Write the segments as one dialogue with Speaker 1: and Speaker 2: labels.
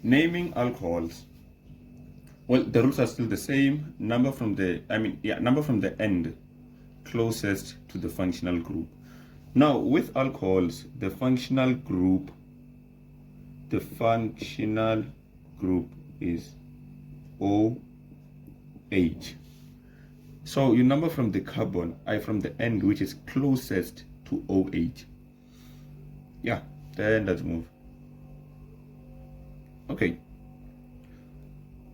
Speaker 1: naming alcohols. Well, the rules are still the same. Number from the end closest to the functional group. Now, with alcohols, the functional group is OH. So you number from the carbon, from the end, which is closest to OH. Yeah, then let's move. Okay.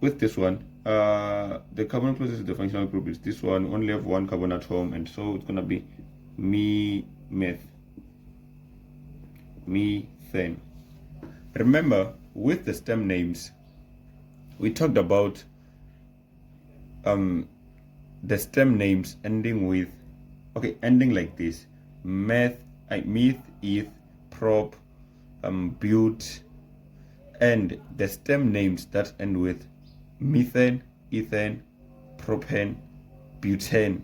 Speaker 1: With this one, the carbon closest to the functional group is this one. Only have one carbon atom, and so it's gonna be methane. Remember, with the stem names, we talked about the stem names ending like this: meth, eth, prop, bute, and the stem names that end with methane, ethane, propane, butane.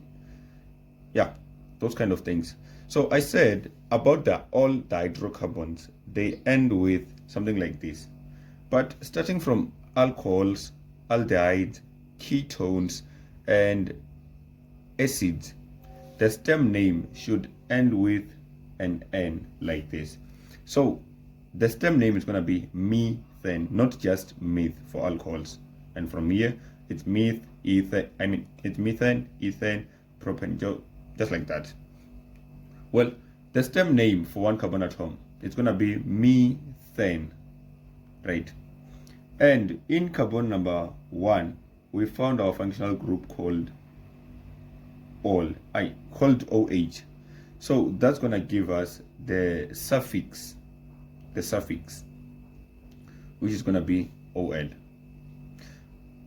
Speaker 1: Yeah, those kind of things. So I said about all the hydrocarbons, they end with something like this. But starting from alcohols, aldehydes, ketones, and acids, the stem name should end with an N like this. So the stem name is going to be methane, not just meth for alcohols. And from here, it's methane, ethane, propane, just like that. Well, the stem name for one carbon atom, it's going to be methane, right? And in carbon number 1, we found our functional group called OH. So that's going to give us the suffix, which is going to be OL.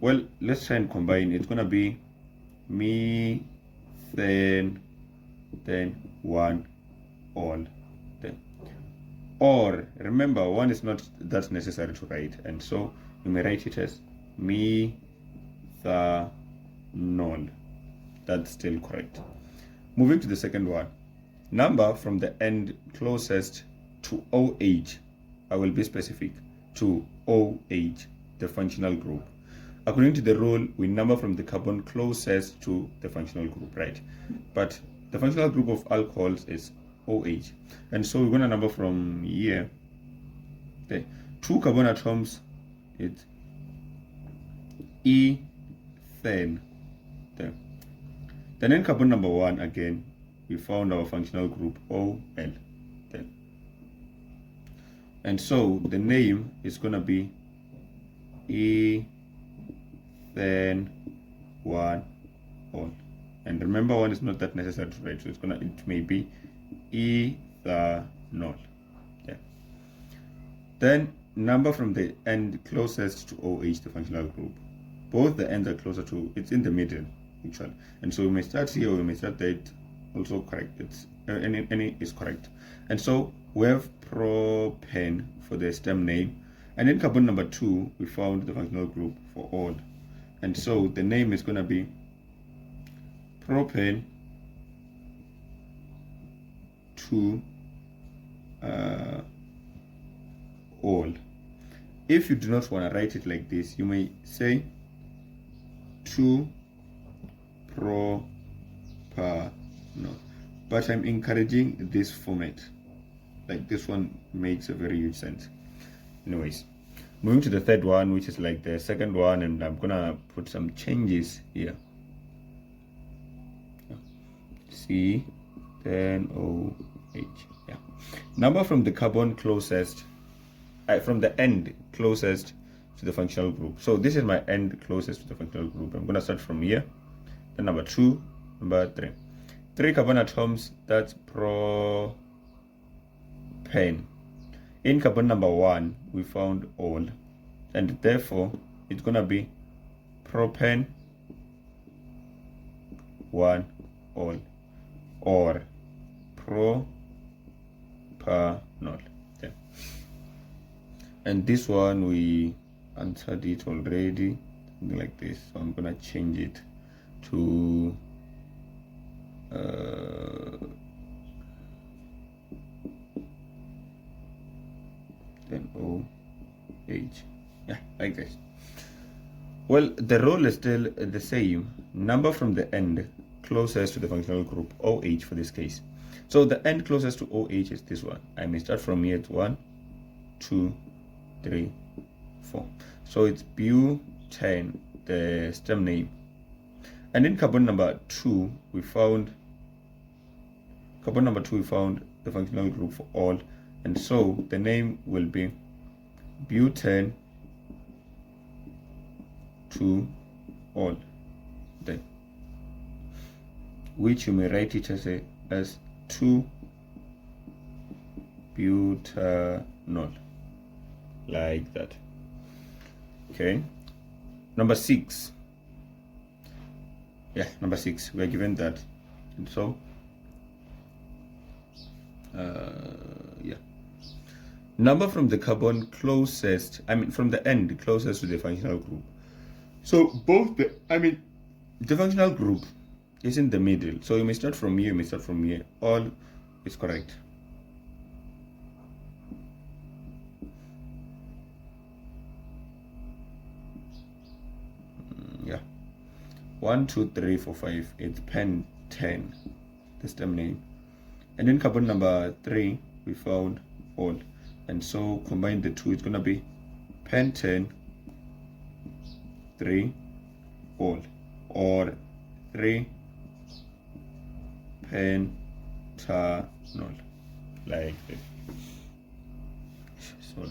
Speaker 1: Well, let's try and combine. It's going to be methane, then 1 ol. Then or remember, 1 is not that necessary to write, and so you may write it as methanol. That's still correct. Moving to the second one, number from the end closest to OH. I will be specific to OH, the functional group. According to the rule, we number from the carbon closest to the functional group, right? But the functional group of alcohols is OH. And so we're going to number from here. Okay. 2 carbon atoms, it's ethane. Okay. Then in carbon number 1, again, we found our functional group OL. Okay. And so the name is going to be ethane 1 ol. And remember, 1 is not that necessary to write, so it may be ethanol. Yeah. Then number from the end closest to OH, the functional group. Both the ends are closer to, it's in the middle actually. And so we may start here or we may start there. It's also correct. It's any is correct. And so we have propane for the stem name. And in carbon number 2, we found the functional group for ol. And so the name is going to be propane 2 ol. If you do not want to write it like this, you may say 2 propanol. But I'm encouraging this format. Like this one makes a very huge sense. Anyways, moving to the third one, which is like the second one, and I'm gonna put some changes here. C, then OH. Yeah. Number from the carbon closest, from the end closest to the functional group. So this is my end closest to the functional group. I'm gonna start from here. Then number 2, number 3. 3 carbon atoms, that's propane. In carbon number 1, we found ol, and therefore it's gonna be propane 1 ol, or propanol. Okay. And this one we answered it already, something like this. So I'm gonna change it to then OH. Yeah, like this. Well, the rule is still the same. Number from the end closest to the functional group, OH for this case. So the end closest to OH is this one. I may start from here at 1, 2, 3, 4. So it's butane, the stem name. And in carbon number 2, we found the functional group for all. And so the name will be butane to all, then, which you may write it as 2-butanol, like that. Okay, number 6. Yeah, number 6, we are given that. And so yeah, number from the carbon closest, from the end closest to the functional group. So the functional group is in the middle. So you may start from here, all is correct. Yeah, 1, 2, 3, 4, 5. It's pentane, the stem name. And then carbon number 3, we found all. And so combine the two, it's gonna be pentane 3 all, or 3 pentanol, like this. So